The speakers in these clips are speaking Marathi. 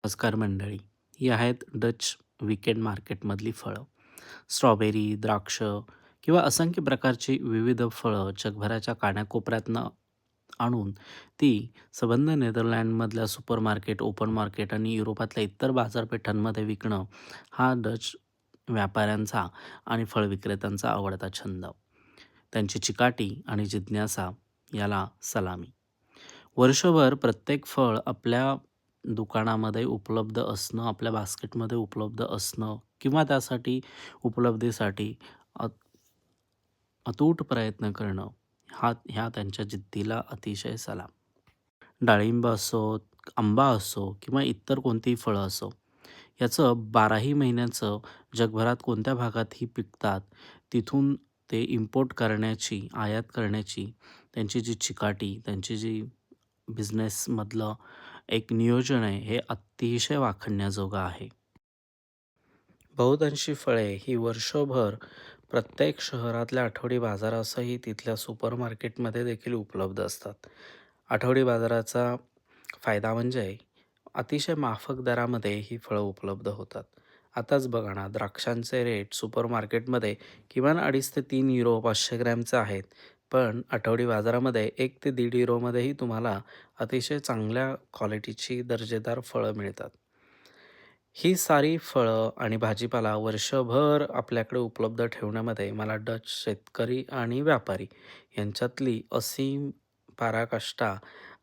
नमस्कार मंडळी. ही आहेत डच वीकेंड मार्केटमधली फळं. स्ट्रॉबेरी, द्राक्ष किंवा असंख्य प्रकारची विविध फळं जगभराच्या कानाकोपऱ्यातनं आणून ती संबंध नेदरलँडमधल्या सुपरमार्केट, ओपन मार्केट आणि युरोपातल्या इतर बाजारपेठांमध्ये विकणं हा डच व्यापाऱ्यांचा आणि फळ विक्रेत्यांचा आवडता छंद. त्यांची चिकाटी आणि जिज्ञासा याला सलामी. वर्षभर प्रत्येक फळ आपल्या दुकानामध्ये उपलब्ध असणं, आपल्या बास्केटमध्ये उपलब्ध असणं किंवा त्यासाठी उपलब्धीसाठी अ अतूट प्रयत्न करणं, ह्या त्यांच्या जिद्दीला अतिशय सलाम. डाळिंब असो, आंबा असो किंवा इतर कोणतीही फळं असो, याचं 12ही महिन्याचं जगभरात कोणत्या भागातही पिकतात, तिथून ते इम्पोर्ट करण्याची, आयात करण्याची त्यांची जी चिकाटी, त्यांची जी बिझनेसमधलं एक नियोजन आहे, हे अतिशय वाखाणण्याजोगं आहे. बहुतांशी फळे ही वर्षभर प्रत्येक शहरातल्या आठवडी बाजारासही तिथल्या सुपरमार्केटमध्ये देखील उपलब्ध असतात. आठवडी बाजाराचा फायदा म्हणजे अतिशय माफक दरामध्ये ही फळं उपलब्ध होतात. आताच बघा ना, द्राक्षांचे रेट सुपरमार्केटमध्ये किमान 2.5 ते 3 युरो 500 ग्रॅमचे आहेत. पण आठवडी बाजारामध्ये 1 ते 1.5 युरोमध्येही तुम्हाला अतिशय चांगल्या क्वालिटीची दर्जेदार फळं मिळतात. ही सारी फळं आणि भाजीपाला वर्षभर आपल्याकडे उपलब्ध ठेवण्यामध्ये मला डच शेतकरी आणि व्यापारी यांच्यातली असीम पराकाष्ठा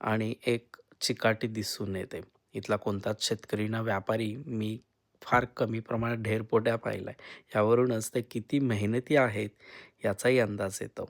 आणि एक चिकाटी दिसून येते. इथला कोणताच शेतकरी ना व्यापारी मी फार कमी प्रमाणात ढेरपोट्या पाहिलाय. यावरूनच ते किती मेहनती आहेत याचाही अंदाज येतो.